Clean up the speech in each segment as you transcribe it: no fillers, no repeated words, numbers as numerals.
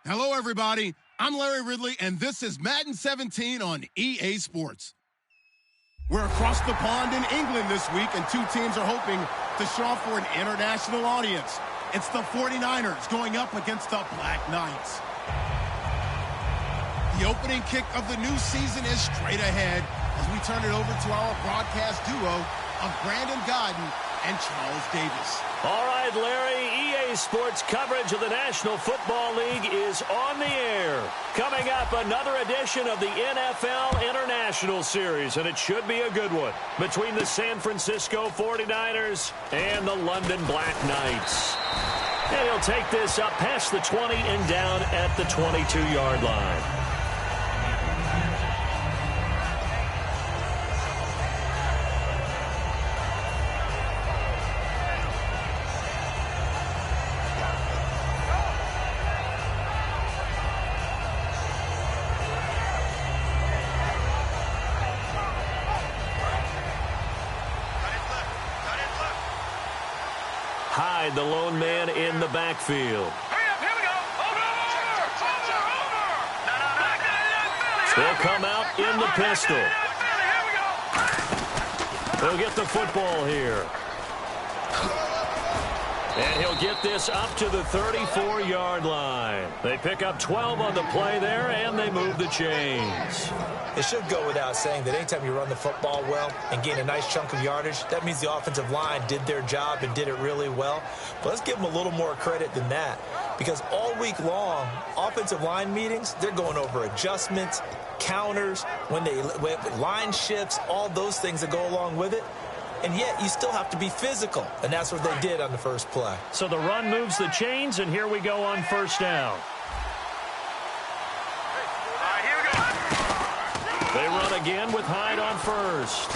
Hello, everybody. I'm Larry Ridley, and this is Madden 17 on EA Sports. We're across the pond in England this week, and two teams are hoping to show off for an international audience. It's the 49ers going up against the Black Knights. The opening kick of the new season is straight ahead as we turn it over to our broadcast duo of Brandon Godden and Charles Davis. All right, Larry, EA Sports coverage of the National Football League is on the air. Coming up, another edition of the NFL International Series, and it should be a good one, between the San Francisco 49ers and the London Black Knights. And he'll take this up past the 20 and down at the 22-yard line. Hyde, the lone man in the backfield. Here we go. Over. They'll come out in the pistol. They'll get the football here. And he'll get this up to the 34-yard line. They pick up 12 on the play there, and they move the chains. It should go without saying that anytime you run the football well and gain a nice chunk of yardage, that means the offensive line did their job and did it really well. But let's give them a little more credit than that, because all week long, offensive line meetings, they're going over adjustments, counters, when line shifts, all those things that go along with it. And yet, you still have to be physical, and that's what they did on the first play. So the run moves the chains, and here we go on first down. Here we go. They run again with Hyde on first.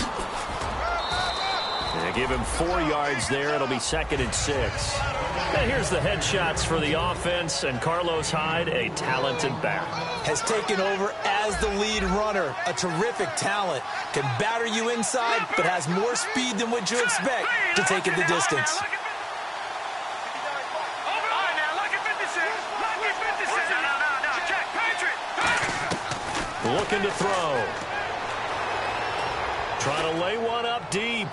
They give him 4 yards there. It'll be 2nd and 6. And here's the headshots for the offense, and Carlos Hyde, a talented back. Has taken over as the lead runner. A terrific talent. Can batter you inside, but has more speed than what you expect to take it the distance. Looking to throw. Trying to lay one up deep.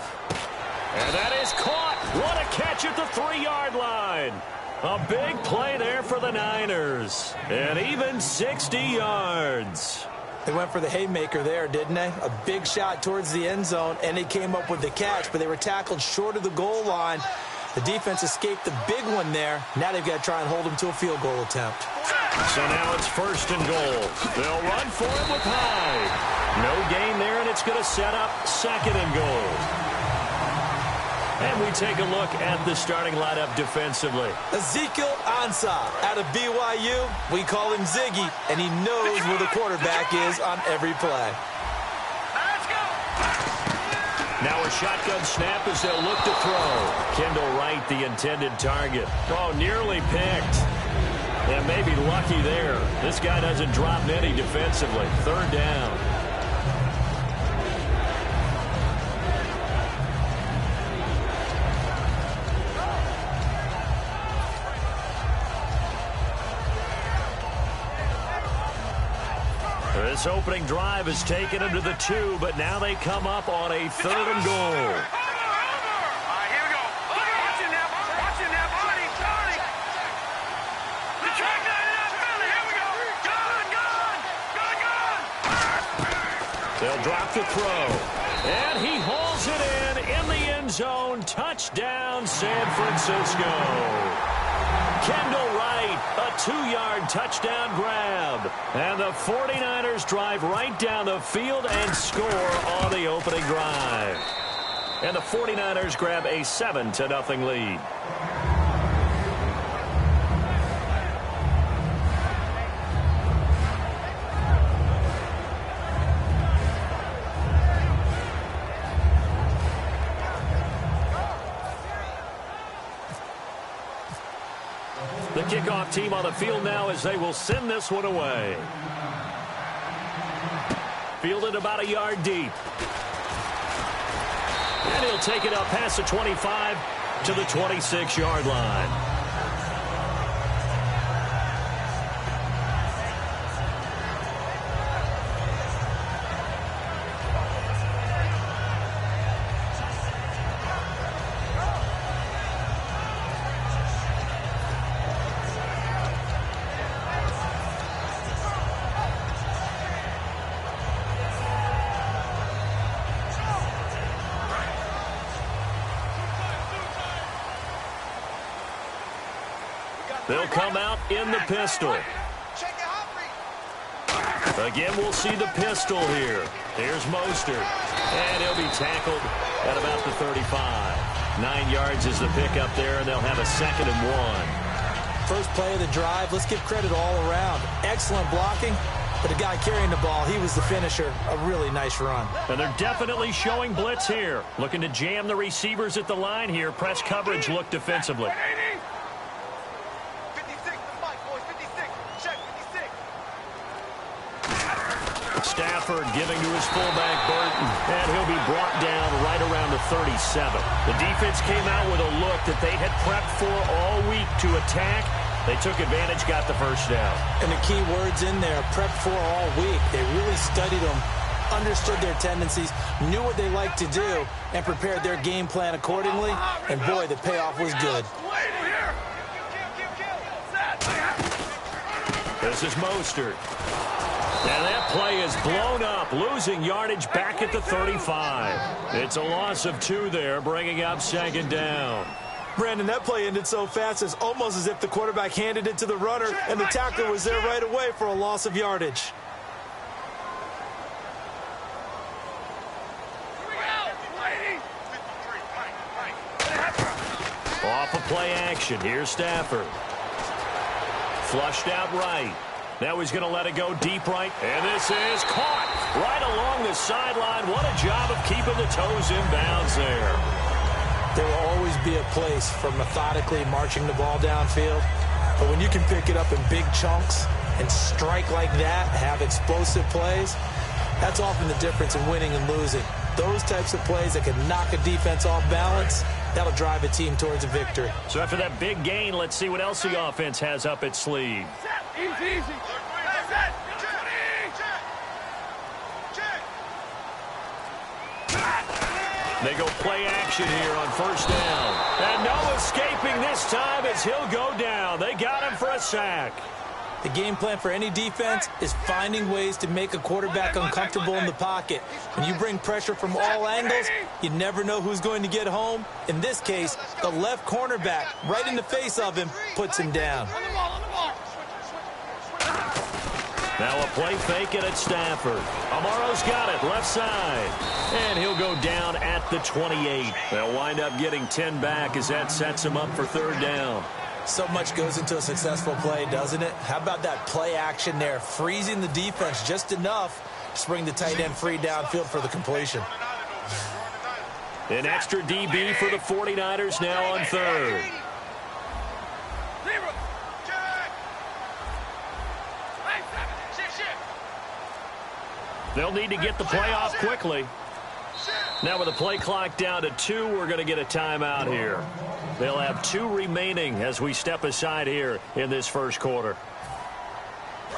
And that is caught. What a catch at the 3-yard line. A big play there for the Niners. And even 60 yards. They went for the haymaker there, didn't they? A big shot towards the end zone, and they came up with the catch, but they were tackled short of the goal line. The defense escaped the big one there. Now they've got to try and hold them to a field goal attempt. So now it's 1st and goal. They'll run for it with Hyde. No gain there, and it's going to set up 2nd and goal. And we take a look at the starting lineup defensively. Ezekiel Ansah out of BYU. We call him Ziggy, and he knows where the quarterback is on every play. Let's go. Now a shotgun snap as they'll look to throw. Kendall Wright, the intended target. Oh, nearly picked. And maybe lucky there. This guy doesn't drop many defensively. 3rd down. This opening drive has taken them to the 2, but now they come up on a 3rd and goal. Here we go. Watch it now. Watch it now. Starting. The track line is not filling. Here we go. Gone. They'll drop the throw. And he hauls it in the end zone. Touchdown, San Francisco. Kendall Wright, a 2-yard touchdown grab. And the 49ers drive right down the field and score on the opening drive. And the 49ers grab a 7-0 lead. The kickoff team on the field now as they will send this one away. Fielded about a yard deep. And he'll take it up past the 25 to the 26-yard line. They'll come out in the pistol. Again, we'll see the pistol here. Here's Mostert. And he'll be tackled at about the 35. 9 yards is the pickup there, and they'll have a 2nd and 1. First play of the drive, let's give credit all around. Excellent blocking, but the guy carrying the ball, he was the finisher. A really nice run. And they're definitely showing blitz here. Looking to jam the receivers at the line here. Press coverage look defensively. Stafford giving to his fullback, Burton, and he'll be brought down right around the 37. The defense came out with a look that they had prepped for all week to attack. They took advantage, got the first down. And the key words in there, prepped for all week. They really studied them, understood their tendencies, knew what they liked to do, and prepared their game plan accordingly. And boy, the payoff was good. This is Mostert. And that play is blown up, losing yardage back at the 35. It's a loss of 2 there, bringing up 2nd down. Brandon, that play ended so fast, it's almost as if the quarterback handed it to the runner, and the tackler was there right away for a loss of yardage. Off of play action, here's Stafford. Flushed out right. Now he's going to let it go deep right. And this is caught right along the sideline. What a job of keeping the toes in bounds there. There will always be a place for methodically marching the ball downfield. But when you can pick it up in big chunks and strike like that, have explosive plays, that's often the difference in winning and losing. Those types of plays that can knock a defense off balance, that'll drive a team towards a victory. So after that big gain, let's see what else the offense has up its sleeve. Easy. They go play action here on first down. And no escaping this time as he'll go down. They got him for a sack. The game plan for any defense is finding ways to make a quarterback uncomfortable in the pocket. When you bring pressure from all angles, you never know who's going to get home. In this case, the left cornerback, right in the face of him, puts him down. Now a play fake it at Stafford. Amaro's got it, left side. And he'll go down at the 28. They'll wind up getting 10 back as that sets him up for 3rd down. So much goes into a successful play, doesn't it? How about that play action there, freezing the defense just enough to bring the tight end free downfield for the completion. An extra DB for the 49ers now on 3rd. They'll need to get the play off quickly. Now with the play clock down to 2, we're going to get a timeout here. They'll have 2 remaining as we step aside here in this first quarter.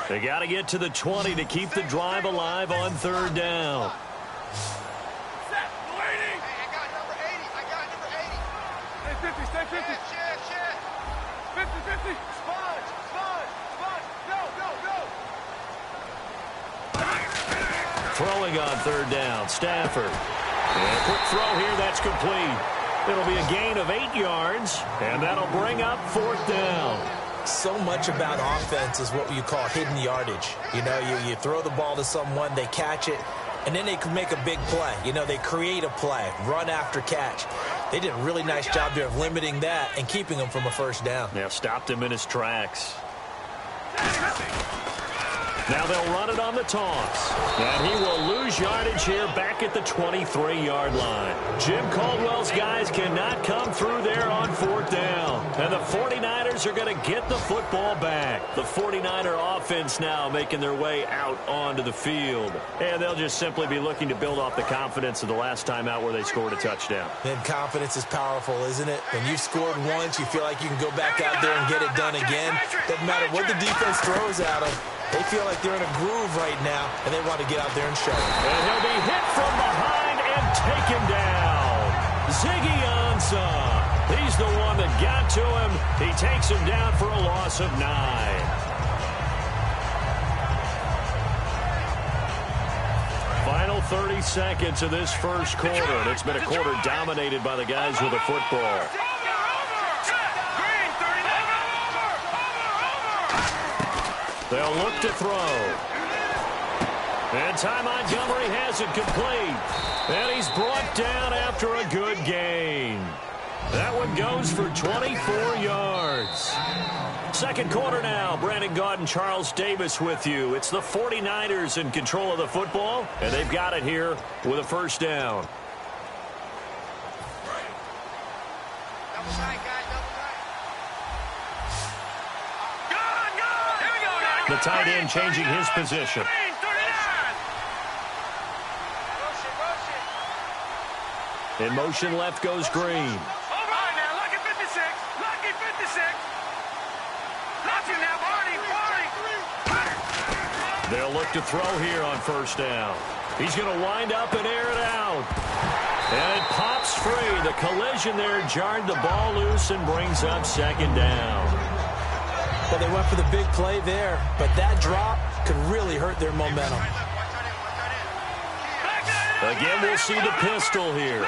They got to get to the 20 to keep the drive alive on 3rd down. Stay 50. 50. Sponge. Go. Throwing on 3rd down, Stafford. And a quick throw here, that's complete. It'll be a gain of 8 yards, and that'll bring up 4th down. So much about offense is what you call hidden yardage. You know, you throw the ball to someone, they catch it, and then they can make a big play. You know, they create a play, run after catch. They did a really nice job there of limiting that and keeping him from a 1st down. Yeah, stopped him in his tracks. Now they'll run it on the toss. And he will lose yardage here back at the 23-yard line. Jim Caldwell's guys cannot come through there on 4th down. And the 49ers are going to get the football back. The 49er offense now making their way out onto the field. And they'll just simply be looking to build off the confidence of the last time out where they scored a touchdown. And confidence is powerful, isn't it? When you've scored once, you feel like you can go back out there and get it done again. Doesn't matter what the defense throws at them. They feel like they're in a groove right now, and they want to get out there and show it. And he'll be hit from behind and taken down. Ziggy Ansah. He's the one that got to him. He takes him down for a loss of 9. Final 30 seconds of this first quarter, and it's been a quarter dominated by the guys with the football. They'll look to throw. And Ty Montgomery has it complete. And he's brought down after a good gain. That one goes for 24 yards. Second quarter now. Brandon Gaud and Charles Davis with you. It's the 49ers in control of the football, and they've got it here with a first down. The tight end changing his position. In motion left goes Green. All right now, lucky 56. Lucky 56. Lucky now, Barney. They'll look to throw here on first down. He's going to wind up and air it out. And it pops free. The collision there jarred the ball loose and brings up second down. Well, they went for the big play there, but that drop could really hurt their momentum. Again, we'll see the pistol here.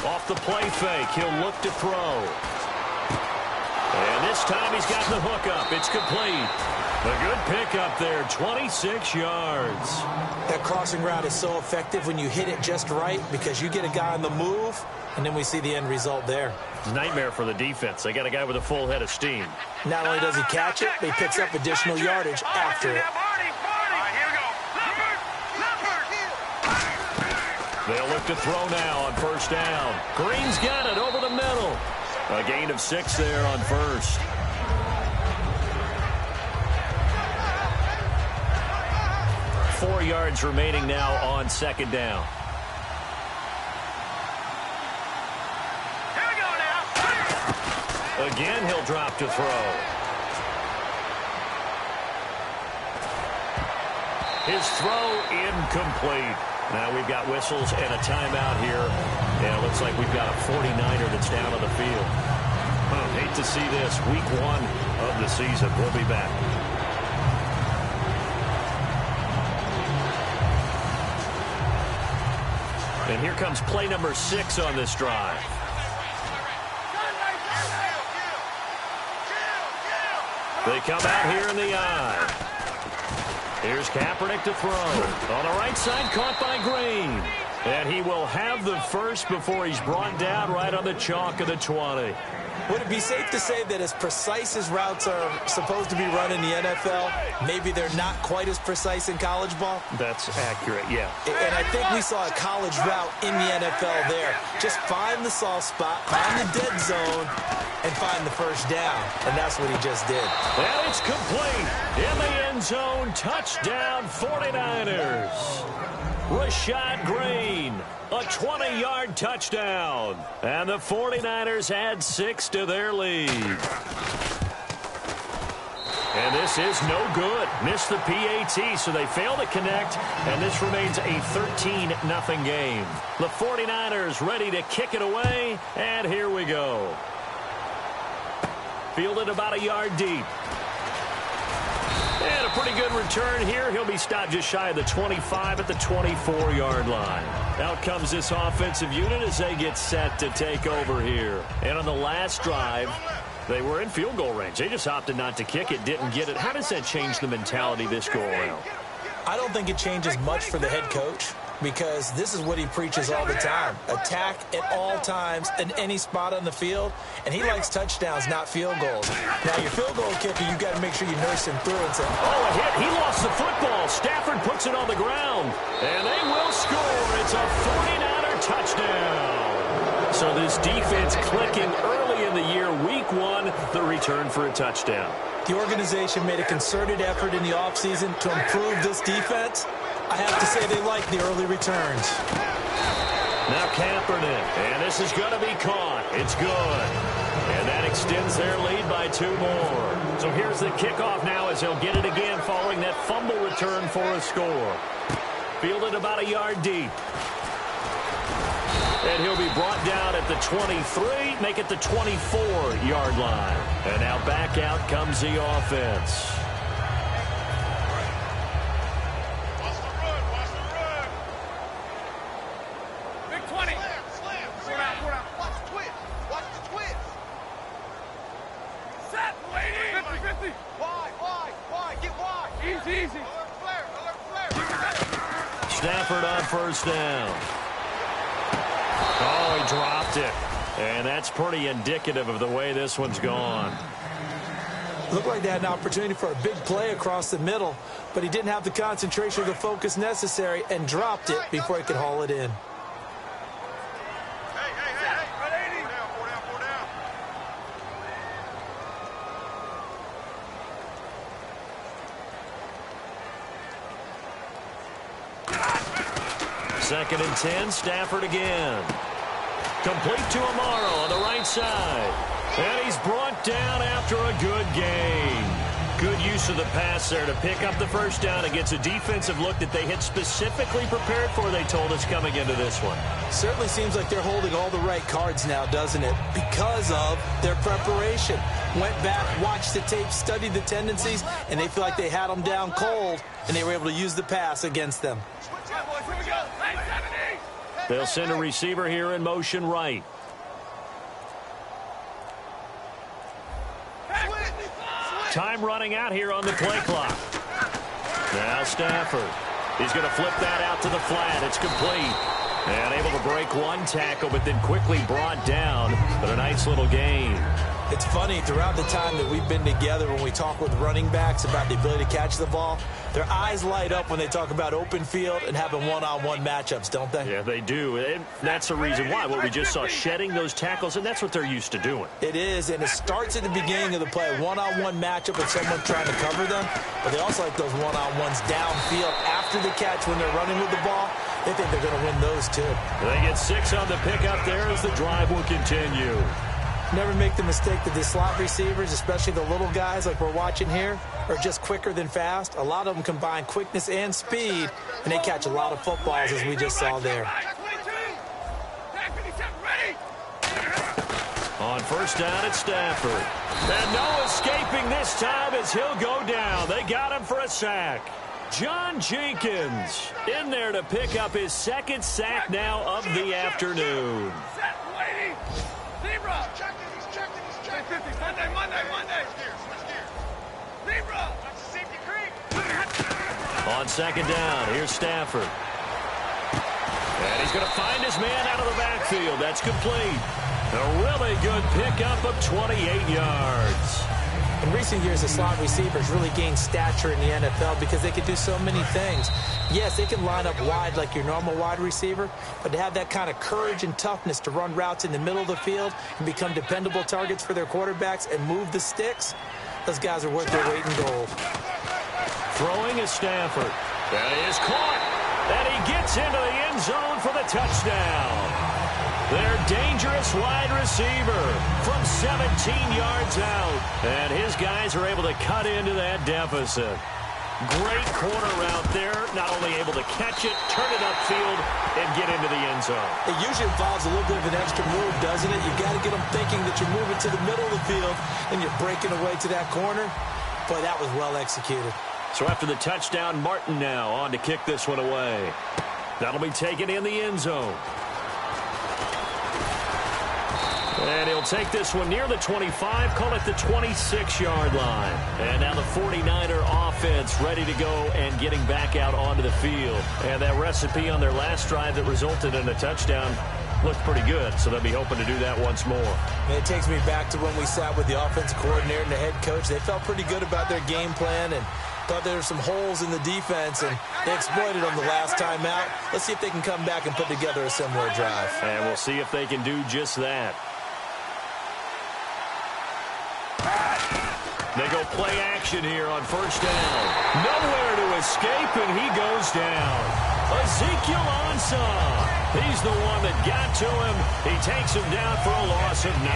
Off the play fake, he'll look to throw. And this time he's got the hook up. It's complete. A good pickup there, 26 yards. That crossing route is so effective when you hit it just right because you get a guy on the move, and then we see the end result there. Nightmare for the defense. They got a guy with a full head of steam. Not only does he catch it, but he picks up additional yardage after it. They'll look to throw now on first down. Green's got it over the middle. A gain of 6 there on first. Four yards remaining now on second down. Here we go now. Again, he'll drop to throw. His throw incomplete. Now we've got whistles and a timeout here. And it looks like we've got a 49er that's down on the field. Hate to see this. Week 1 of the season. We'll be back. And here comes play number 6 on this drive. They come out here in the eye. Here's Kaepernick to throw. On the right side, caught by Green. And he will have the first before he's brought down right on the chalk of the 20. Would it be safe to say that as precise as routes are supposed to be run in the NFL, maybe they're not quite as precise in college ball? That's accurate, yeah. And I think we saw a college route in the NFL there. Just find the soft spot, find the dead zone, and find the first down. And that's what he just did. And it's complete. In the end zone, touchdown 49ers. Rashad Green, a 20-yard touchdown. And the 49ers add 6 to their lead. And this is no good. Missed the PAT, so they fail to connect, and this remains a 13-0 game. The 49ers ready to kick it away, and here we go. Fielded about a yard deep. And a pretty good return here. He'll be stopped just shy of the 25 at the 24-yard line. Out comes this offensive unit as they get set to take over here. And on the last drive, they were in field goal range. They just opted not to kick it, didn't get it. How does that change the mentality this go around? I don't think it changes much for the head coach because this is what he preaches all the time. Attack at all times in any spot on the field, and he likes touchdowns, not field goals. Now, your field goal kicker, you got to make sure you nurse him through and say, oh, a hit. He lost the football. Stafford puts it on the ground, and they will score. It's a 49er touchdown. So this defense clicking early in the year, week 1, the return for a touchdown. The organization made a concerted effort in the offseason to improve this defense. I have to say they like the early returns. Now Kaepernick, and this is going to be caught. It's good. And that extends their lead by 2 more. So here's the kickoff now as they'll get it again following that fumble return for a score. Fielded about a yard deep. And he'll be brought down at the 23, make it the 24-yard line. And now back out comes the offense. Watch the run, watch the run. Big 20. Slam. Pull out. Watch the twist. Watch the twist. Set, lady. 50-50. Easy. Stafford on first down. Oh, he dropped it. And that's pretty indicative of the way this one's gone. Looked like they had an opportunity for a big play across the middle, but he didn't have the concentration or the focus necessary and dropped it before he could haul it in. Second and 10, Stafford again. Complete to Amaro on the right side. And he's brought down after a good game. Good use of the pass there to pick up the first down. It gets a defensive look that they had specifically prepared for, they told us, coming into this one. Certainly seems like they're holding all the right cards now, doesn't it? Because of their preparation. Went back, watched the tape, studied the tendencies, and they feel like they had them down cold, and they were able to use the pass against them. They'll send a receiver here in motion right. Time running out here on the play clock. Now Stafford. He's going to flip that out to the flat. It's complete. And able to break one tackle, but then quickly brought down. But a nice little gain. It's funny, throughout the time that we've been together, when we talk with running backs about the ability to catch the ball, their eyes light up when they talk about open field and having one-on-one matchups, don't they? Yeah, they do. And that's the reason why. What we just saw, shedding those tackles, and that's what they're used to doing. It is, and it starts at the beginning of the play. One-on-one matchup with someone trying to cover them, but they also like those one-on-ones downfield after the catch when they're running with the ball. They think they're going to win those, too. They get 6 on the pickup there as the drive will continue. Never make the mistake that the slot receivers, especially the little guys like we're watching here, are just quicker than fast. A lot of them combine quickness and speed, and they catch a lot of footballs, as we just saw there. On first down, it's Stafford. And no escaping this time as he'll go down. They got him for a sack. John Jenkins in there to pick up his second sack now of the afternoon. On second down, here's Stafford. And he's going to find his man out of the backfield. That's complete. A really good pickup of 28 yards. In recent years, the slot receivers really gained stature in the NFL because they can do so many things. Yes, they can line up wide like your normal wide receiver, but to have that kind of courage and toughness to run routes in the middle of the field and become dependable targets for their quarterbacks and move the sticks, those guys are worth their weight in gold. Throwing is Stafford. That is caught. And he gets into the end zone for the touchdown. Their dangerous wide receiver from 17 yards out. And his guys are able to cut into that deficit. Great corner route there. Not only able to catch it, turn it upfield, and get into the end zone. It usually involves a little bit of an extra move, doesn't it? You've got to get them thinking that you're moving to the middle of the field and you're breaking away to that corner. Boy, that was well executed. So after the touchdown, Martin now on to kick this one away. That'll be taken in the end zone. And he'll take this one near the 25, call it the 26-yard line. And now the 49er offense ready to go and getting back out onto the field. And that recipe on their last drive that resulted in a touchdown looked pretty good, so they'll be hoping to do that once more. And it takes me back to when we sat with the offensive coordinator and the head coach. They felt pretty good about their game plan and thought there were some holes in the defense, and they exploited them the last time out. Let's see if they can come back and put together a similar drive. And we'll see if they can do just that. They go play action here on first down. Nowhere to escape, and he goes down. Ezekiel Ansah. He's the one that got to him. He takes him down for a loss of 9.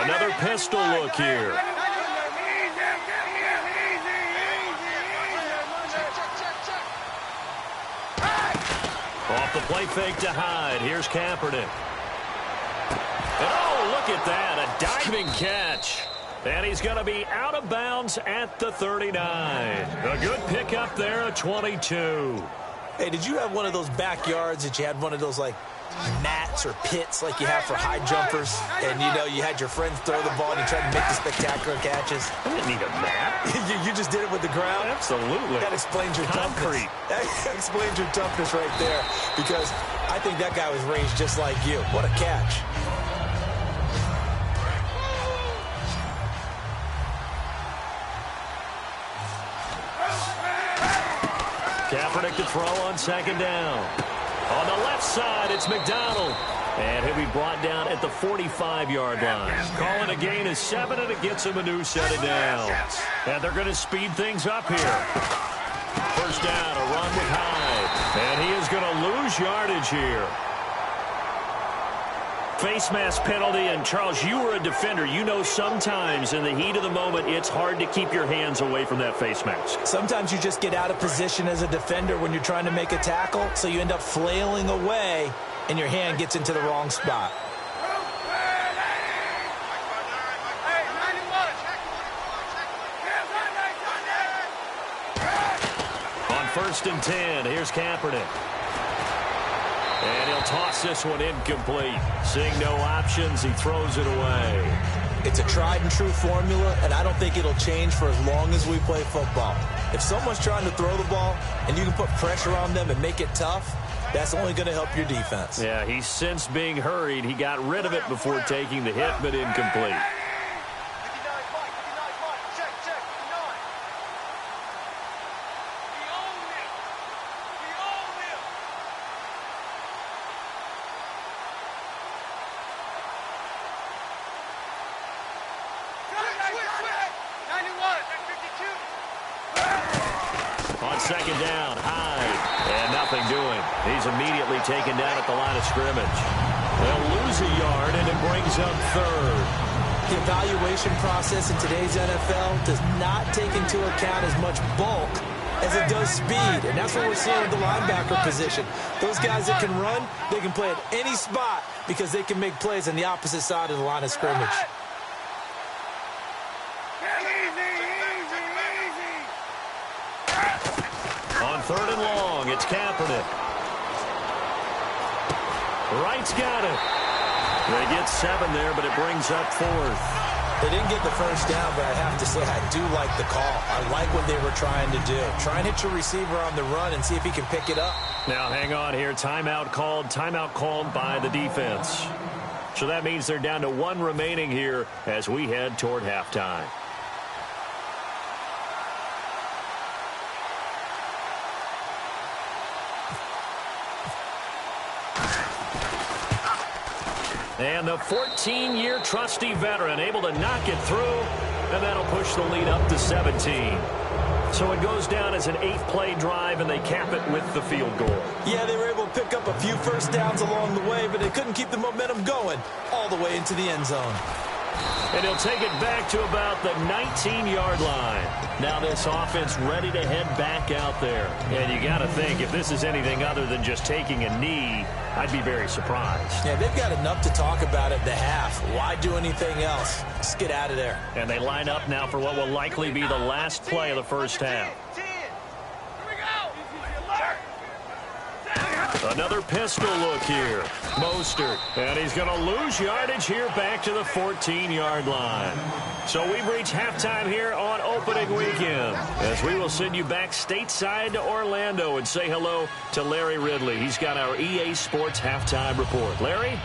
Another pistol look here. Off the play fake to Hyde. Here's Kaepernick. And oh, look at that, a diving catch. And he's going to be out of bounds at the 39. A good pickup there, a 22. Hey, did you have one of those backyards that you had one of those, like, mats or pits like you have for high jumpers? And, you know, you had your friends throw the ball and you tried to make the spectacular catches? I didn't need a mat. you just did it with the ground? Absolutely. That explains your concrete. That explains your toughness right there, because I think that guy was ranged just like you. What a catch. Kaepernick to throw on second down. On the left side, it's McDonald. And he'll be brought down at the 45-yard line. Calling a gain of 7, and it gets him a new set of downs. And they're going to speed things up here. First down, a run with Hyde. And he is going to lose yardage here. Face mask penalty, and Charles, you were a defender. You know sometimes in the heat of the moment, it's hard to keep your hands away from that face mask. Sometimes you just get out of position as a defender when you're trying to make a tackle, so you end up flailing away, and your hand gets into the wrong spot. On 1st and 10, here's Kaepernick. And he'll toss this one incomplete. Seeing no options, he throws it away. It's a tried and true formula, and I don't think it'll change for as long as we play football. If someone's trying to throw the ball and you can put pressure on them and make it tough, that's only going to help your defense. Yeah, he sensed being hurried. He got rid of it before taking the hit, but incomplete. On second down, Hyde. And nothing doing. He's immediately taken down at the line of scrimmage. They'll lose a yard, and it brings up 3rd. The evaluation process in today's NFL does not take into account as much bulk as it does speed. And that's what we're seeing at the linebacker position. Those guys that can run, they can play at any spot because they can make plays on the opposite side of the line of scrimmage. On 3rd and long, it's Kaepernick. Wright's got it. They get 7 there, but it brings up 4th. They didn't get the first down, but I have to say I do like the call. I like what they were trying to do. Try and hit your receiver on the run and see if he can pick it up. Now, hang on here. Timeout called by the defense. So that means they're down to 1 remaining here as we head toward halftime. And the 14-year trusty veteran able to knock it through, and that'll push the lead up to 17. So it goes down as an 8-play drive, and they cap it with the field goal. Yeah, they were able to pick up a few first downs along the way, but they couldn't keep the momentum going all the way into the end zone. And he'll take it back to about the 19-yard line. Now this offense ready to head back out there. And you got to think, if this is anything other than just taking a knee, I'd be very surprised. Yeah, they've got enough to talk about at the half. Why do anything else? Just get out of there. And they line up now for what will likely be the last play of the first half. Another pistol look here. Mostert. And he's going to lose yardage here back to the 14-yard line. So we've reached halftime here on opening weekend, as we will send you back stateside to Orlando and say hello to Larry Ridley. He's got our EA Sports halftime report. Larry?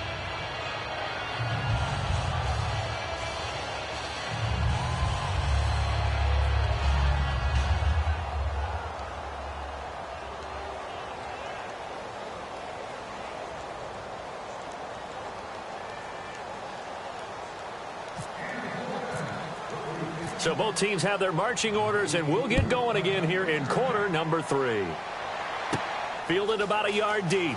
So both teams have their marching orders, and we'll get going again here in quarter number 3. Fielded about a yard deep.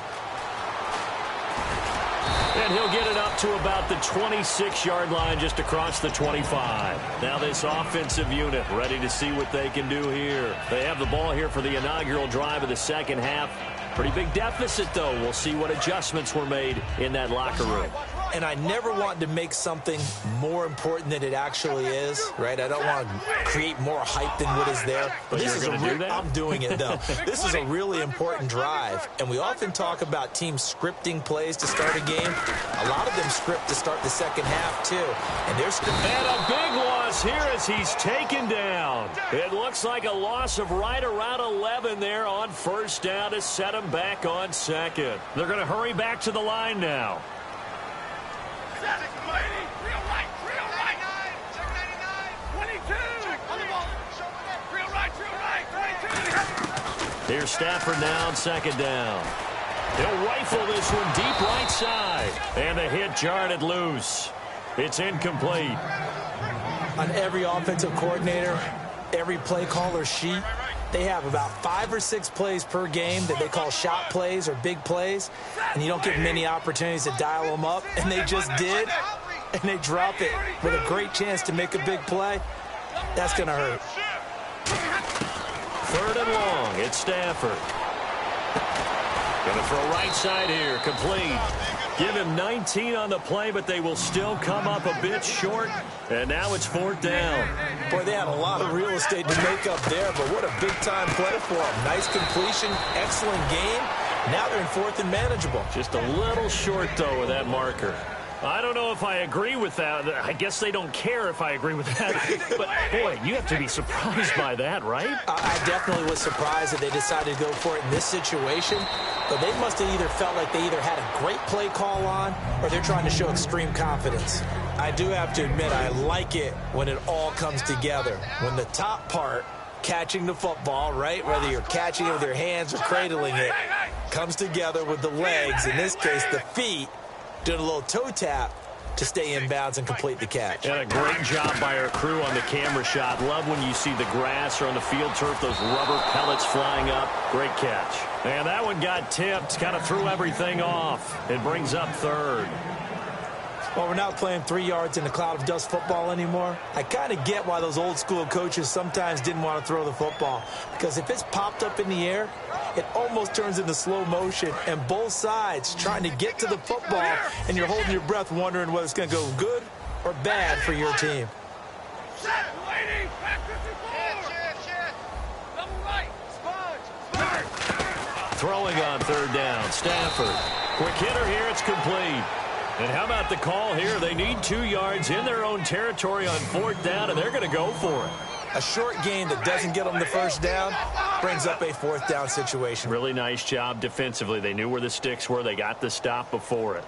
And he'll get it up to about the 26-yard line, just across the 25. Now this offensive unit ready to see what they can do here. They have the ball here for the inaugural drive of the second half. Pretty big deficit, though. We'll see what adjustments were made in that locker room. And I never want to make something more important than it actually is, right? I don't want to create more hype than what is there. But this is I'm doing it, though. This is a really important drive. And we often talk about teams scripting plays to start a game. A lot of them script to start the second half, too. And they're scripting. And a big loss here as he's taken down. It looks like a loss of right around 11 there on first down to set him back on second. They're going to hurry back to the line now. Here's Stafford now on second down. He'll rifle this one deep right side. And the hit jarred it loose. It's incomplete. On every offensive coordinator, every play caller sheet, they have about 5 or 6 plays per game that they call shot plays or big plays, and you don't get many opportunities to dial them up, and they just did, and they drop it with a great chance to make a big play. That's going to hurt. Third and long. It's Stafford. Going to throw right side here. Complete. Give him 19 on the play, but they will still come up a bit short. And now it's fourth down. Boy, they had a lot of real estate to make up there, but what a big-time play for them. Nice completion, excellent game. Now they're in fourth and manageable. Just a little short, though, with that marker. I don't know if I agree with that. I guess they don't care if I agree with that. But, boy, you have to be surprised by that, right? I definitely was surprised that they decided to go for it in this situation. But they must have either felt like they either had a great play call on or they're trying to show extreme confidence. I do have to admit, I like it when it all comes together. When the top part, catching the football, right, whether you're catching it with your hands or cradling it, comes together with the legs, in this case the feet, doing a little toe tap to stay in bounds and complete the catch. And a great job by our crew on the camera shot. Love when you see the grass or on the field turf, those rubber pellets flying up. Great catch. And that one got tipped, kind of threw everything off. It brings up third. Well, we're not playing 3 yards in a cloud of dust football anymore. I kind of get why those old school coaches sometimes didn't want to throw the football. Because if it's popped up in the air, it almost turns into slow motion. And both sides trying to get to the football, and you're holding your breath wondering whether it's going to go good or bad for your team. Throwing on third down, Stafford. Quick hitter here, it's complete. And how about the call here? They need 2 yards in their own territory on fourth down, and they're going to go for it. A short gain that doesn't get them the first down brings up a fourth down situation. Really nice job defensively. They knew where the sticks were. They got the stop before it.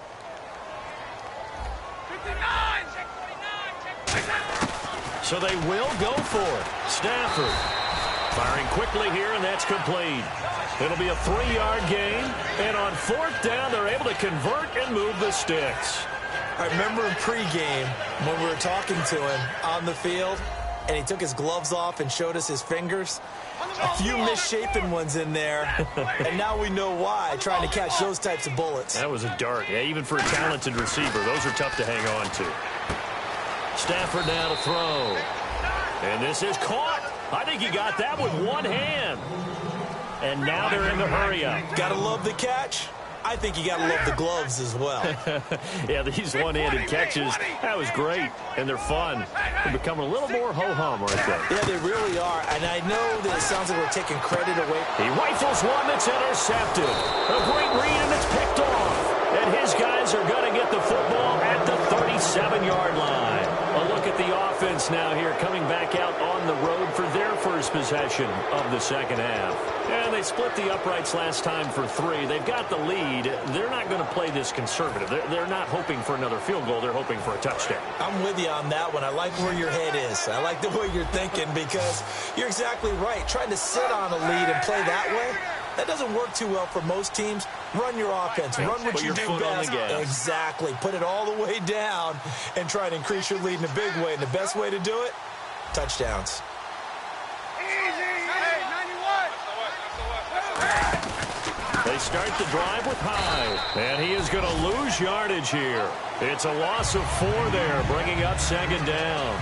So they will go for it. Stafford firing quickly here, and that's complete. It'll be a 3-yard gain, and on fourth down, they're able to convert and move the sticks. I remember in pregame when we were talking to him on the field, and he took his gloves off and showed us his fingers. A few misshapen ones in there, and now we know why, trying to catch those types of bullets. That was a dart. Yeah, even for a talented receiver, those are tough to hang on to. Stafford now to throw. And this is caught. I think he got that with one hand. And now they're in the hurry-up. Gotta love the catch. I think you gotta love the gloves as well. Yeah, these one-handed catches, that was great. And they're fun. They're becoming a little more ho-hum right there. Yeah, they really are. And I know that it sounds like we're taking credit away. He rifles one that's intercepted. A great read, and it's picked off. And his guys are going to get the football at the 37-yard line. A look at the offense now here, coming back out on the road for their first possession of the second half. And they split the uprights last time for 3. They've got the lead. They're not going to play this conservative. They're not hoping for another field goal. They're hoping for a touchdown. I'm with you on that one. I like where your head is. I like the way you're thinking because you're exactly right. Trying to sit on a lead and play that way, that doesn't work too well for most teams. Run your offense. Run what you do best. Exactly. Put it all the way down and try to increase your lead in a big way. And the best way to do it, touchdowns. They start the drive with Hyde, and he is going to lose yardage here. It's a loss of 4 there, bringing up second down.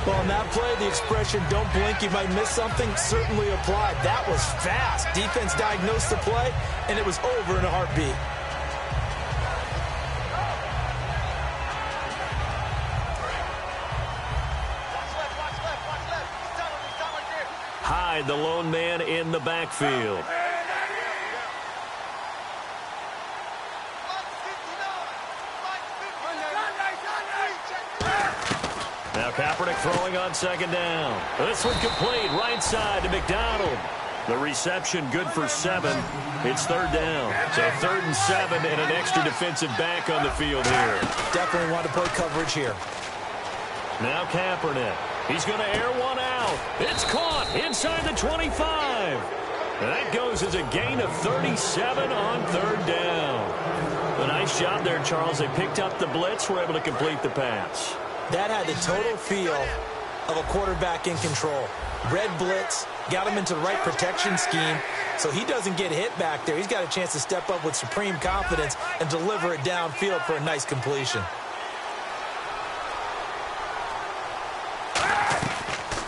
Well, on that play, the expression, don't blink, you might miss something, certainly applied. That was fast. Defense diagnosed the play, and it was over in a heartbeat. Hyde, the lone man in the backfield. Now Kaepernick throwing on second down. This one complete, right side to McDonald. The reception good for 7. It's third down. So 3rd and 7 and an extra defensive back on the field here. Definitely want to play coverage here. Now Kaepernick. He's going to air one out. It's caught inside the 25. That goes as a gain of 37 on third down. A nice job there, Charles. They picked up the blitz, were able to complete the pass. That had the total feel of a quarterback in control. Red blitz, got him into the right protection scheme, so he doesn't get hit back there. He's got a chance to step up with supreme confidence and deliver it downfield for a nice completion.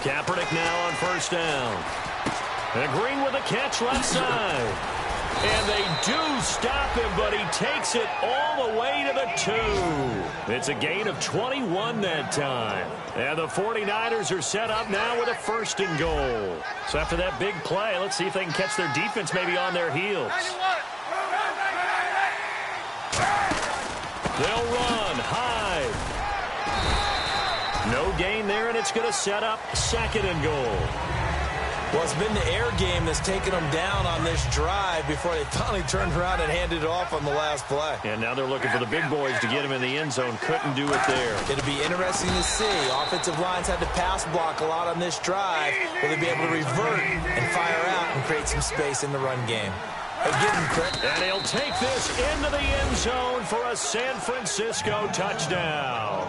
Kaepernick now on first down. And Green with a catch left side. And they do stop him, but he takes it all the way to the 2. It's a gain of 21 that time. And the 49ers are set up now with a 1st and goal. So after that big play, let's see if they can catch their defense maybe on their heels. They'll run. Hyde. No gain there, and it's going to set up 2nd and goal. Well, it's been the air game that's taken them down on this drive before they finally turned around and handed it off on the last play. And now they're looking for the big boys to get him in the end zone. Couldn't do it there. It'll be interesting to see. Offensive lines had to pass block a lot on this drive. Will they be able to revert and fire out and create some space in the run game? And he'll take this into the end zone for a San Francisco touchdown.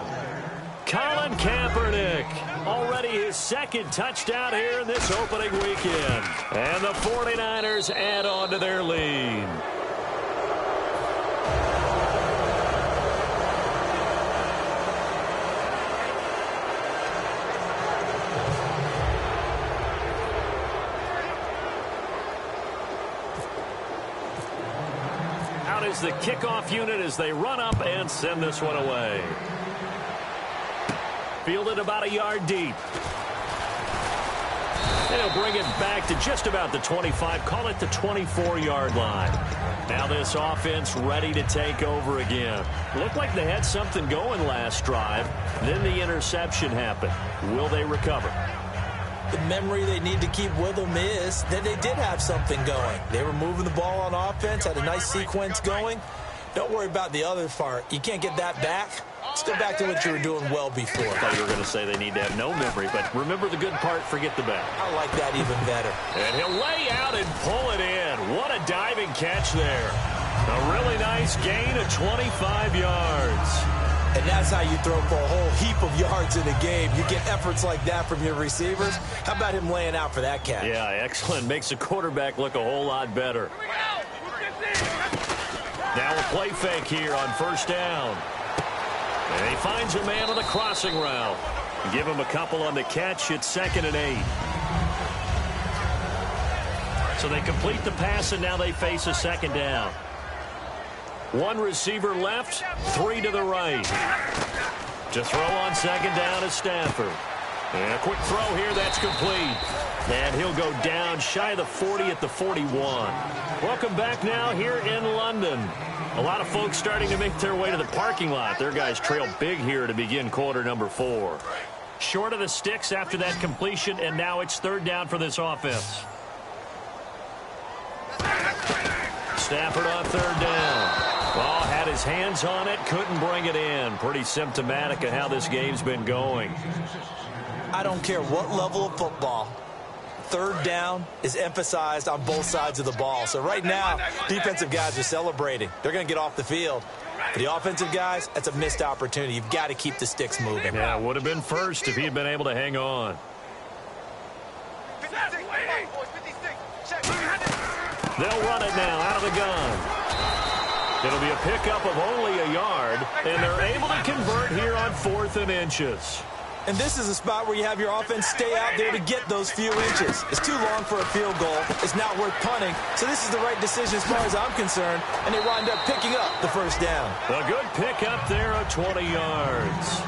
Colin Kaepernick, already his 2nd touchdown here in this opening weekend. And the 49ers add on to their lead. Out is the kickoff unit as they run up and send this one away. Fielded about a yard deep. They'll bring it back to just about the 25. Call it the 24-yard line. Now this offense ready to take over again. Looked like they had something going last drive. Then the interception happened. Will they recover? The memory they need to keep with them is that they did have something going. They were moving the ball on offense, had a nice sequence going. Don't worry about the other part. You can't get that back. Still back to what you were doing well before. I thought you were going to say they need to have no memory, but remember the good part, forget the bad. I like that even better. And he'll lay out and pull it in. What a diving catch there. A really nice gain of 25 yards. And that's how you throw for a whole heap of yards in a game. You get efforts like that from your receivers. How about him laying out for that catch? Yeah, excellent. Makes the quarterback look a whole lot better. Now a play fake here on first down. And he finds a man on the crossing route. Give him a couple on the catch. It's 2nd and 8. So they complete the pass, and now they face a 2nd down. 1 receiver left, 3 to the right. To throw on 2nd down is Stafford. And a quick throw here, that's complete. And he'll go down shy of the 40 at the 41. Welcome back now here in London. A lot of folks starting to make their way to the parking lot. Their guys trail big here to begin quarter number 4. Short of the sticks after that completion, and now it's 3rd down for this offense. Stafford on 3rd down. Well, had his hands on it, couldn't bring it in. Pretty symptomatic of how this game's been going. I don't care what level of football. 3rd down is emphasized on both sides of the ball. So right now, defensive guys are celebrating. They're going to get off the field. For the offensive guys, that's a missed opportunity. You've got to keep the sticks moving. Yeah, would have been first if he had been able to hang on. They'll run it now out of the gun. It'll be a pickup of only a yard, and they're able to convert here on 4th and inches. And this is a spot where you have your offense stay out there to get those few inches. It's too long for a field goal. It's not worth punting. So this is the right decision as far as I'm concerned. And they wind up picking up the 1st down. A good pickup there of 20 yards.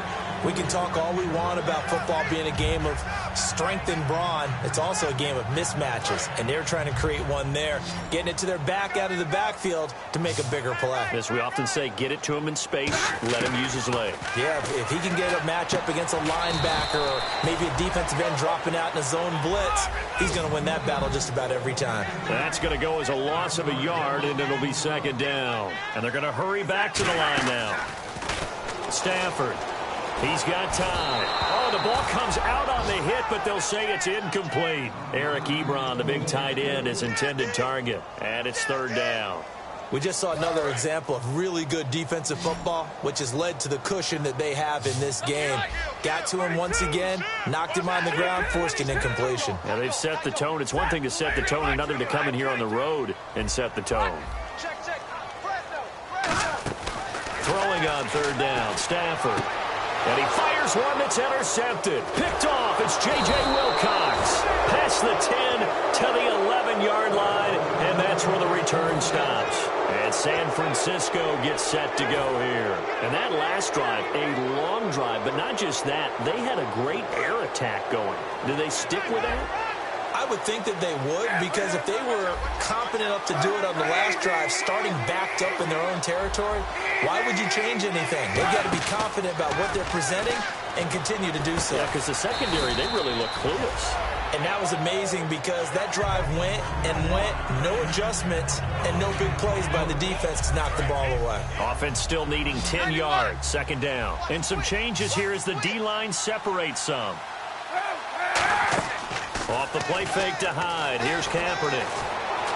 We can talk all we want about football being a game of strength and brawn. It's also a game of mismatches, and they're trying to create one there, getting it to their back out of the backfield to make a bigger play. As we often say, get it to him in space, let him use his leg. Yeah, if he can get a matchup against a linebacker or maybe a defensive end dropping out in a zone blitz, he's going to win that battle just about every time. That's going to go as a loss of a yard, and it'll be second down. And they're going to hurry back to the line now. Stafford. He's got time. Oh, the ball comes out on the hit, but they'll say it's incomplete. Eric Ebron, the big tight end, is intended target. And it's third down. We just saw another example of really good defensive football, which has led to the cushion that they have in this game. Got to him once again, knocked him on the ground, forced an incompletion. Now, they've set the tone. It's one thing to set the tone, another to come in here on the road and set the tone. Throwing on third down, Stafford. And he fires one that's intercepted. Picked off. It's J.J. Wilcox. Past the 10 to the 11-yard line, and that's where the return stops. And San Francisco gets set to go here. And that last drive, a long drive, but not just that. They had a great air attack going. Do they stick with that? I would think that they would, because if they were confident enough to do it on the last drive, starting backed up in their own territory, why would you change anything? They've got to be confident about what they're presenting and continue to do so. Yeah, because the secondary, they really look clueless. And that was amazing because that drive went and went, no adjustments and no big plays by the defense to knock the ball away. Offense still needing 10 yards, second down. And some changes here as the D-line separates some. Off the play fake to Hyde. Here's Kaepernick.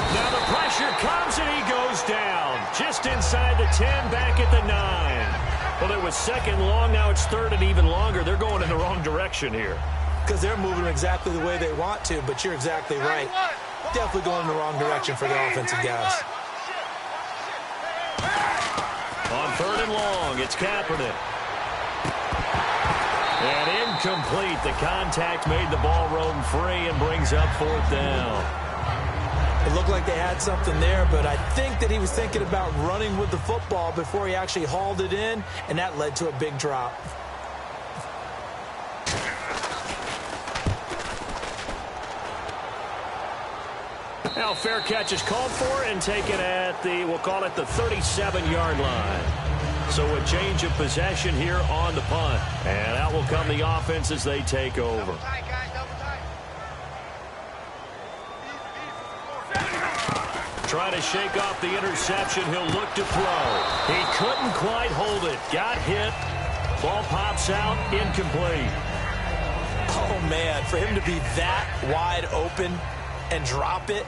Now the pressure comes and he goes down. Just inside the 10, back at the 9. Well, it was second long. Now it's third and even longer. They're going in the wrong direction here. Because they're moving exactly the way they want to, but you're exactly right. Definitely going in the wrong direction for the offensive guys. On third and long, it's Kaepernick. And incomplete. The contact made the ball roam free and brings up fourth down. It looked like they had something there, but I think that he was thinking about running with the football before he actually hauled it in, and that led to a big drop. Now, fair catch is called for and taken at the, we'll call it the 37-yard line. So a change of possession here on the punt. And out will come the offense as they take over. Trying to shake off the interception. He'll look to throw. He couldn't quite hold it. Got hit. Ball pops out. Incomplete. Oh, man, for him to be that wide open and drop it.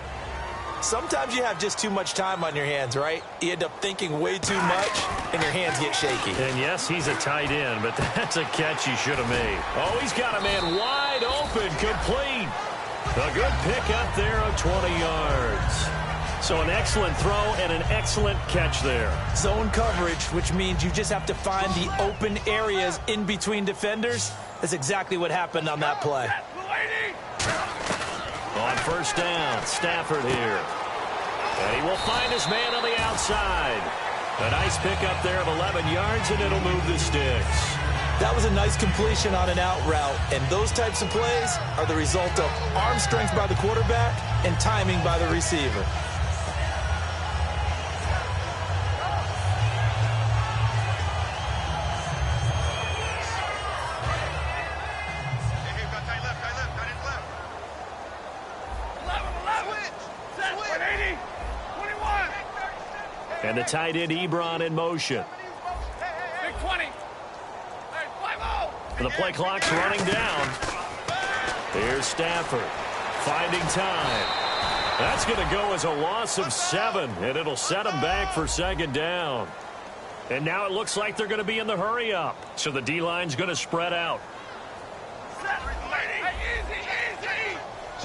Sometimes you have just too much time on your hands, right? You end up thinking way too much, and your hands get shaky. And yes, he's a tight end, but that's a catch he should have made. Oh, he's got a man wide open, complete. A good pick up there of 20 yards. So an excellent throw and an excellent catch there. Zone coverage, which means you just have to find the open areas in between defenders. That's exactly what happened on that play. On first down, Stafford here. And he will find his man on the outside. A nice pickup there of 11 yards, and it'll move the sticks. That was a nice completion on an out route, and those types of plays are the result of arm strength by the quarterback and timing by the receiver. And the tight end Ebron in motion. Big 20. And the play clock's running down. Here's Stafford finding time. That's going to go as a loss of 7, and it'll set them back for second down. And now it looks like they're going to be in the hurry up. So the D-line's going to spread out.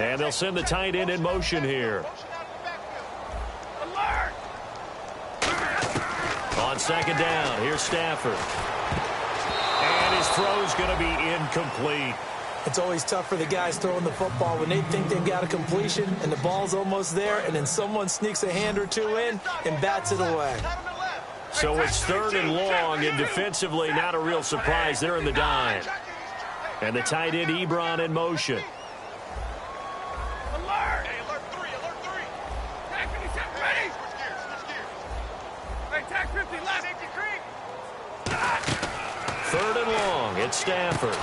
And they'll send the tight end in motion here. On second down, here's Stafford. And his throw's going to be incomplete. It's always tough for the guys throwing the football when they think they've got a completion and the ball's almost there, and then someone sneaks a hand or two in and bats it away. So it's 3rd and long, and defensively not a real surprise. They're in the dime. And the tight end Ebron in motion. Alert! Hey, alert 3, alert 3. Tag 57, ready? Switch gears, switch gears. Hey, tag 50, left. Safety creek. 3rd and long, it's Stafford.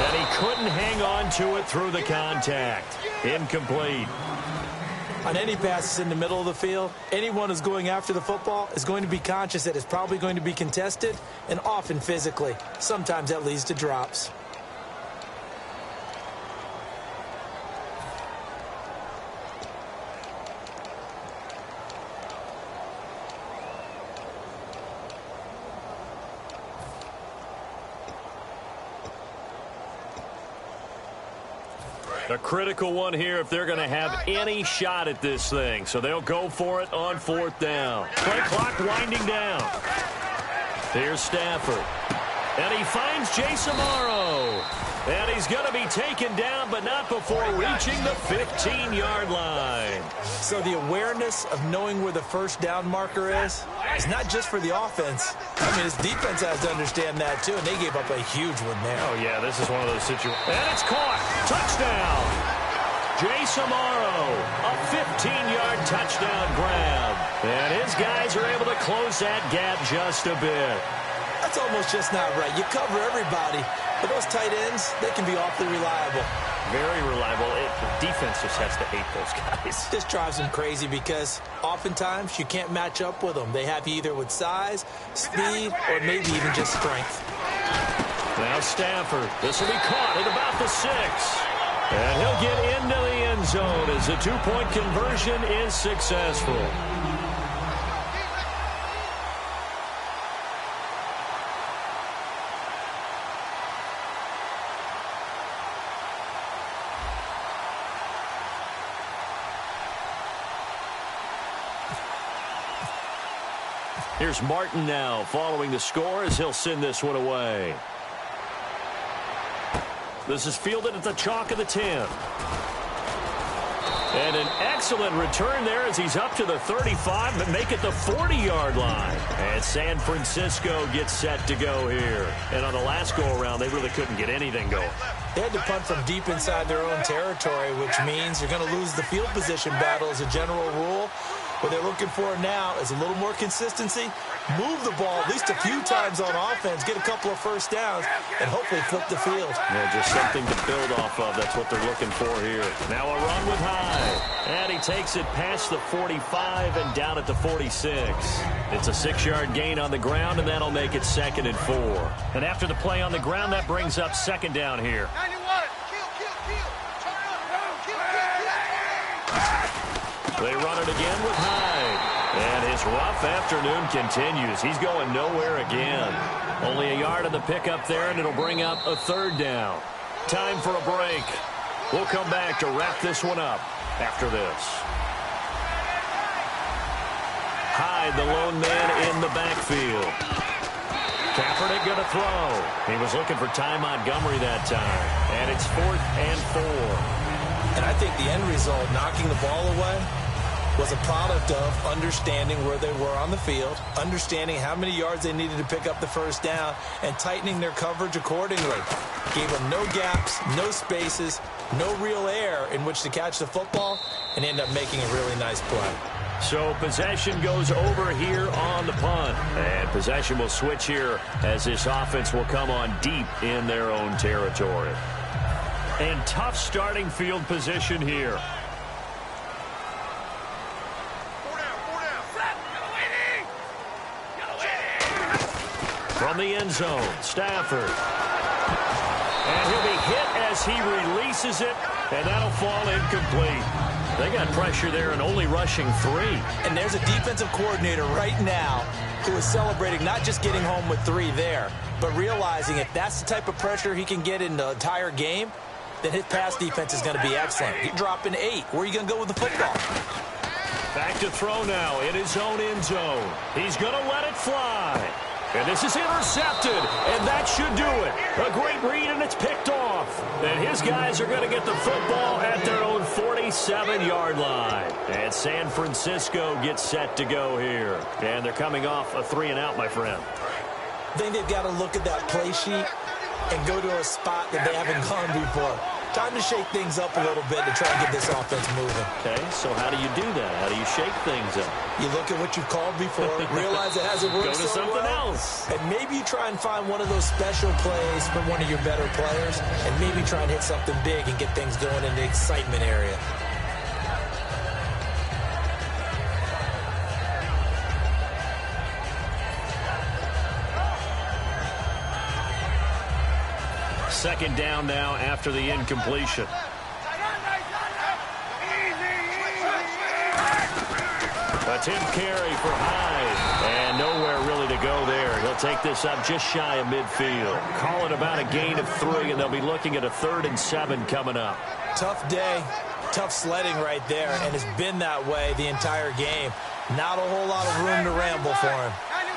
And he couldn't hang on to it through the contact. Incomplete. On any passes in the middle of the field, anyone who's going after the football is going to be conscious that it's probably going to be contested, and often physically. Sometimes that leads to drops. A critical one here if they're going to have any shot at this thing. So they'll go for it on 4th down. Play clock winding down. Here's Stafford. And he finds Jason Morrow. And he's going to be taken down, but not before reaching the 15-yard line. So the awareness of knowing where the first down marker is not just for the offense. I mean, his defense has to understand that, too, and they gave up a huge one there. Oh, yeah, this is one of those situations. And it's caught. Touchdown. Jason Morrow, a 15-yard touchdown grab. And his guys are able to close that gap just a bit. That's almost just not right. You cover everybody, but those tight ends, they can be awfully reliable. Very reliable. The defense just has to hate those guys. This drives them crazy because oftentimes you can't match up with them. They have you either with size, speed, or maybe even just strength. Now Stafford. This will be caught at about the 6. And he'll get into the end zone as the 2-point conversion is successful. Here's Martin now following the score as he'll send this one away. This is fielded at the chalk of the 10. And an excellent return there as he's up to the 35, but make it the 40-yard line. And San Francisco gets set to go here. And on the last go-around, they really couldn't get anything going. They had to punt from deep inside their own territory, which means you're going to lose the field position battle as a general rule. What they're looking for now is a little more consistency, move the ball at least a few times on offense, get a couple of first downs, and hopefully flip the field. Yeah, just something to build off of. That's what they're looking for here. Now a run with Hyde. And he takes it past the 45 and down at the 46. It's a 6-yard gain on the ground, and that'll make it 2nd and 4. And after the play on the ground, that brings up 2nd down here. 91. They run it again with Hyde. And his rough afternoon continues. He's going nowhere again. Only a yard on the pickup there, and it'll bring up a 3rd down. Time for a break. We'll come back to wrap this one up after this. Hyde, the lone man in the backfield. Kaepernick going to throw. He was looking for Ty Montgomery that time. And it's 4th and 4. And I think the end result, knocking the ball away, was a product of understanding where they were on the field, understanding how many yards they needed to pick up the first down, and tightening their coverage accordingly. Gave them no gaps, no spaces, no real air in which to catch the football, and end up making a really nice play. So possession goes over here on the punt. And possession will switch here as this offense will come on deep in their own territory. And tough starting field position here. From the end zone, Stafford. And he'll be hit as he releases it, and that'll fall incomplete. They got pressure there and only rushing 3. And there's a defensive coordinator right now who is celebrating not just getting home with 3 there, but realizing if that's the type of pressure he can get in the entire game, then his pass defense is going to be excellent. You're dropping 8. Where are you going to go with the football? Back to throw now in his own end zone. He's going to let it fly. And this is intercepted, and that should do it. A great read, and it's picked off. And his guys are going to get the football at their own 47-yard line. And San Francisco gets set to go here. And they're coming off a 3-and-out, my friend. I think they've got to look at that play sheet and go to a spot that they haven't gone before. Time to shake things up a little bit to try and get this offense moving. Okay, so how do you do that? How do you shake things up? You look at what you've called before, realize it hasn't worked Go to something else. And maybe you try and find one of those special plays from one of your better players, and maybe try and hit something big and get things going in the excitement area. Second down now after the incompletion. Attempt carry for Hyde. And nowhere really to go there. He'll take this up just shy of midfield. Call it about a gain of 3, and they'll be looking at a 3rd and 7 coming up. Tough day, tough sledding right there, and it's been that way the entire game. Not a whole lot of room to ramble for him.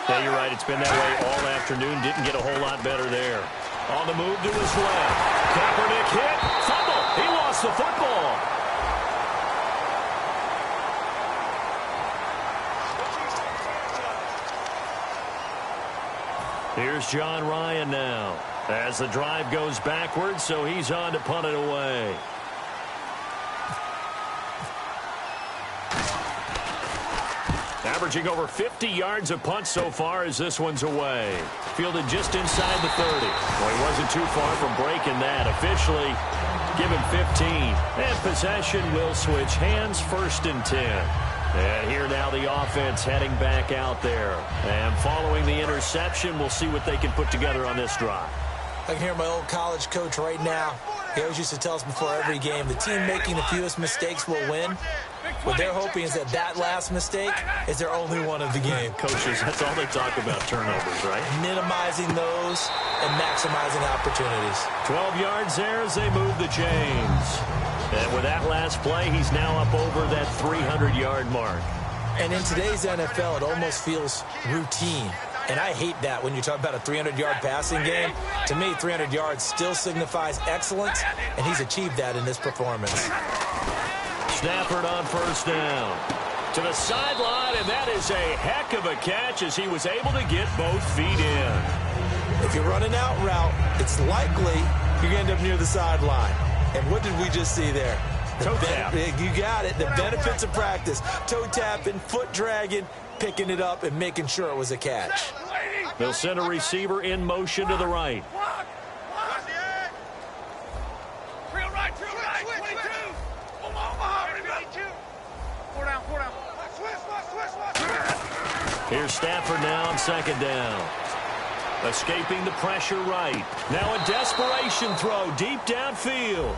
Yeah, you're right. It's been that way all afternoon. Didn't get a whole lot better there. On the move to his left. Kaepernick hit. Fumble. He lost the football. Here's John Ryan now. As the drive goes backwards, so he's on to punt it away. Averaging over 50 yards a punt so far as this one's away. Fielded just inside the 30. Well, he wasn't too far from breaking that. Officially given 15. And possession will switch hands, 1st and 10. And here now the offense heading back out there. And following the interception, we'll see what they can put together on this drive. I can hear my old college coach right now. He always used to tell us before every game, the team making the fewest mistakes will win. What they're hoping is that last mistake is their only one of the game. Coaches, that's all they talk about, turnovers, right? Minimizing those and maximizing opportunities. 12 yards there as they move the chains. And with that last play, he's now up over that 300-yard mark. And in today's NFL, it almost feels routine. And I hate that when you talk about a 300-yard passing game. To me, 300 yards still signifies excellence, and he's achieved that in this performance. Stafford on 1st down. To the sideline, and that is a heck of a catch as he was able to get both feet in. If you're running out route, it's likely you're going to end up near the sideline. And what did we just see there? Toe tap. You got it. The benefits of practice. Toe tapping, foot dragging, picking it up, and making sure it was a catch. They'll send a receiver in motion to the right. Here's Stafford now on 2nd down. Escaping the pressure right. Now a desperation throw deep downfield.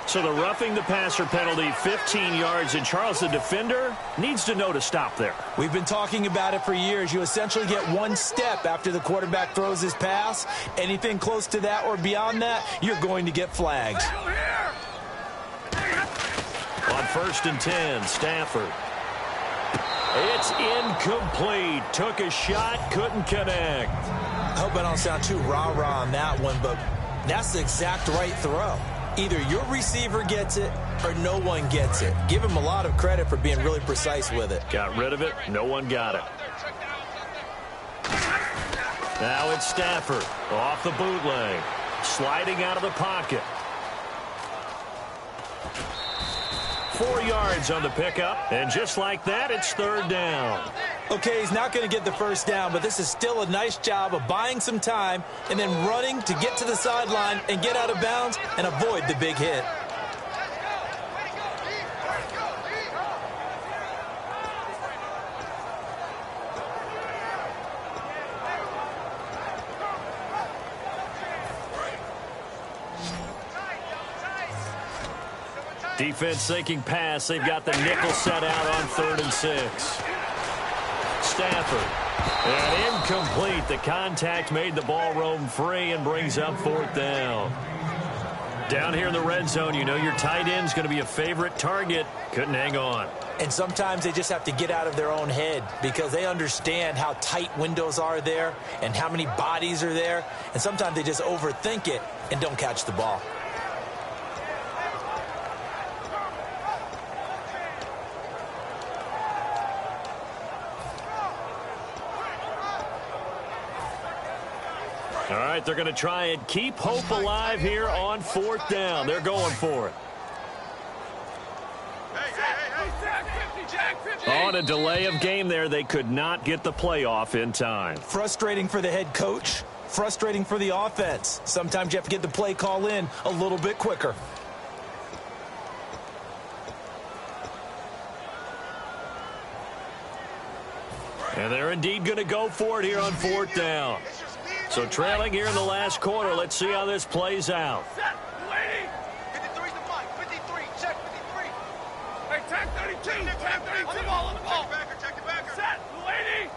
So the roughing the passer penalty, 15 yards, and Charles, the defender, needs to know to stop there. We've been talking about it for years. You essentially get one step after the quarterback throws his pass. Anything close to that or beyond that, you're going to get flagged. On 1st and 10, Stafford. It's incomplete. Took a shot, couldn't connect. I hope I don't sound too rah-rah on that one, but that's the exact right throw. Either your receiver gets it or no one gets it. Give him a lot of credit for being really precise with it. Got rid of it. No one got it. Now it's Stafford off the bootleg. Sliding out of the pocket. 4 yards on the pickup. And just like that, it's 3rd down. Okay, he's not going to get the 1st down, but this is still a nice job of buying some time and then running to get to the sideline and get out of bounds and avoid the big hit. Defense thinking pass. They've got the nickel set out on 3rd and 6. Stafford. And incomplete. The contact made the ball roam free and brings up 4th down. Down here in the red zone, you know your tight end's going to be a favorite target. Couldn't hang on. And sometimes they just have to get out of their own head because they understand how tight windows are there and how many bodies are there. And sometimes they just overthink it and don't catch the ball. All right, they're going to try and keep hope alive here on 4th down. They're going for it. On a delay of game there, they could not get the playoff in time. Frustrating for the head coach, frustrating for the offense. Sometimes you have to get the play call in a little bit quicker. And they're indeed going to go for it here on 4th down. So trailing here in the last quarter. Let's see how this plays out. 53's the mic. 53. Check 53. Hey, tag 32. Tag 32. On the ball. Check the backer. Set. Lady.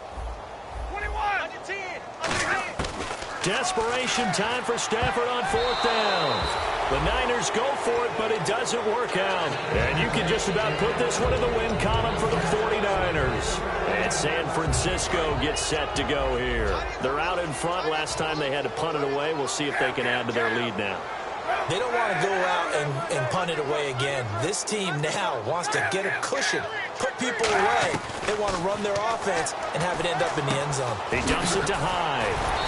21. On your 10. On your 10. Desperation time for Stafford on 4th down. The Niners go for it, but it doesn't work out. And you can just about put this one in the win column for the 49ers. And San Francisco gets set to go here. They're out in front. Last time they had to punt it away. We'll see if they can add to their lead now. They don't want to go out and punt it away again. This team now wants to get a cushion, put people away. They want to run their offense and have it end up in the end zone. He dumps it to Hyde.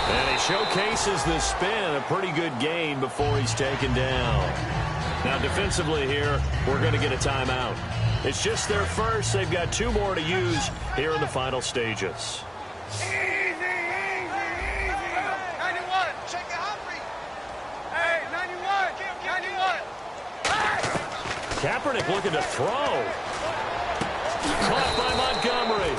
And he showcases the spin. A pretty good gain before he's taken down. Now defensively here, we're going to get a timeout. It's just their first. They've got 2 more to use here in the final stages. Easy. 91. Check it out. Hey, 91. 91. Kaepernick looking to throw. Caught by Montgomery.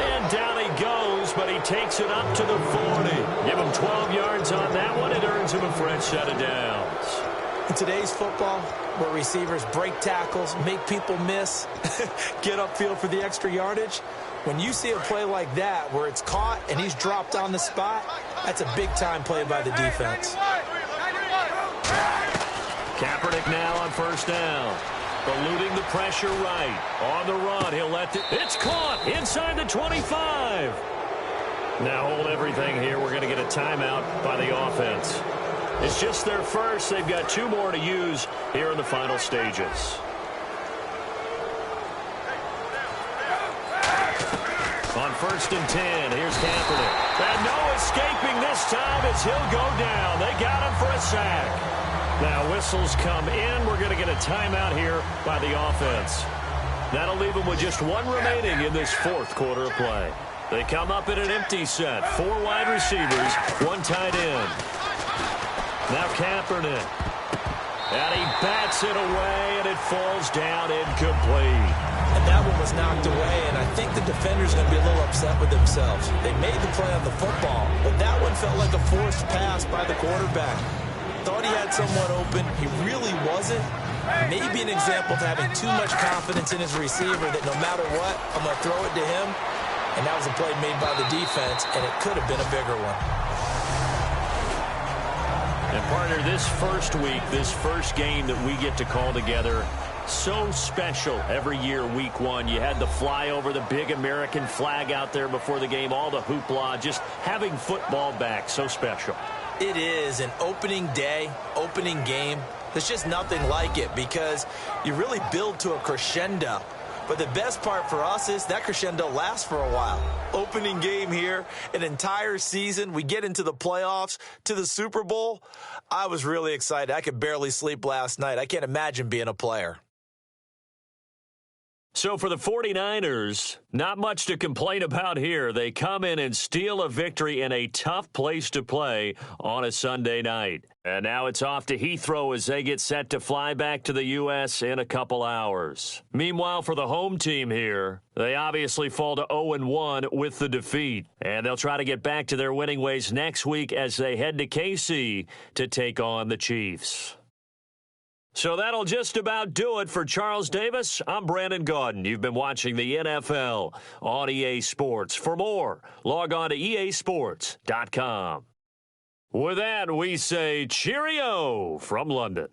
And down he goes, but he takes it up to the 40. Give him 12 yards on that one. It earns him a fresh set of downs. In today's football, where receivers break tackles, make people miss, get upfield for the extra yardage, when you see a play like that where it's caught and he's dropped on the spot, that's a big-time play by the defense. Kaepernick now on 1st down. Eluding the pressure right. On the run, he'll let it. It's caught inside the 25. Now hold everything here. We're going to get a timeout by the offense. It's just their first. They've got 2 more to use here in the final stages. On 1st and 10, here's Kaepernick. And no escaping this time as he'll go down. They got him for a sack. Now whistles come in. We're going to get a timeout here by the offense. That'll leave them with just 1 remaining in this 4th quarter of play. They come up in an empty set. 4 wide receivers, 1 tight end. Now Kaepernick. And he bats it away, and it falls down incomplete. And that one was knocked away, and I think the defender's going to be a little upset with themselves. They made the play on the football, but that one felt like a forced pass by the quarterback. Thought he had someone open. He really wasn't. Maybe an example of having too much confidence in his receiver that no matter what, I'm going to throw it to him. And that was a play made by the defense, and it could have been a bigger one. And partner, this first week, this first game that we get to call together, so special every year, week 1. You had the flyover, the big American flag out there before the game, all the hoopla, just having football back, so special. It is an opening day, opening game. There's just nothing like it because you really build to a crescendo. But the best part for us is that crescendo lasts for a while. Opening game here, an entire season. We get into the playoffs, to the Super Bowl. I was really excited. I could barely sleep last night. I can't imagine being a player. So for the 49ers, not much to complain about here. They come in and steal a victory in a tough place to play on a Sunday night. And now it's off to Heathrow as they get set to fly back to the U.S. in a couple hours. Meanwhile, for the home team here, they obviously fall to 0-1 with the defeat. And they'll try to get back to their winning ways next week as they head to KC to take on the Chiefs. So that'll just about do it for Charles Davis. I'm Brandon Gaudin. You've been watching the NFL on EA Sports. For more, log on to easports.com. With that, we say cheerio from London.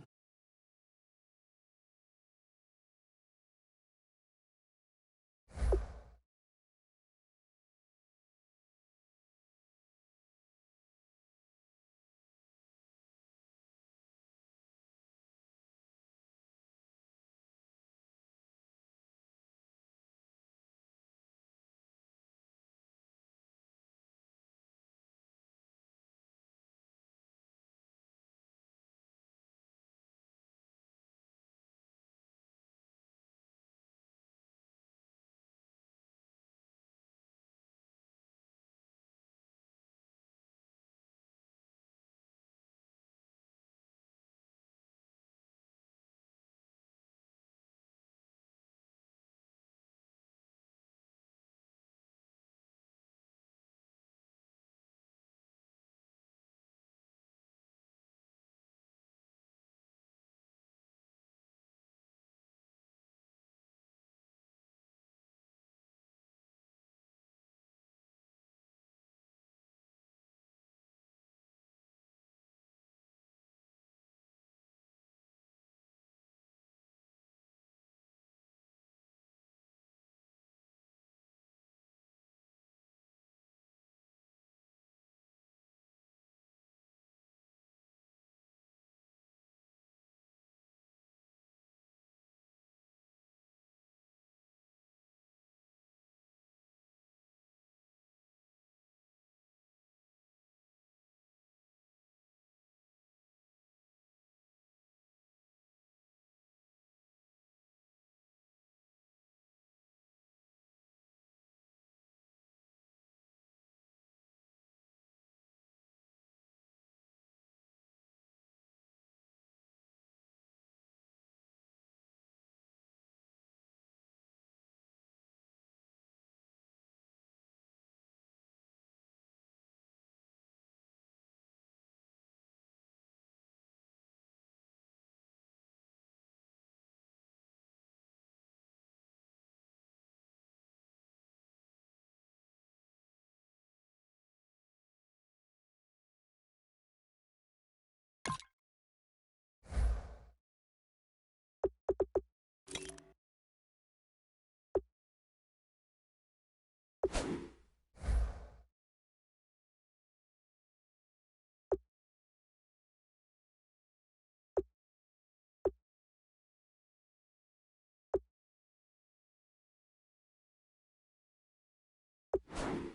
it.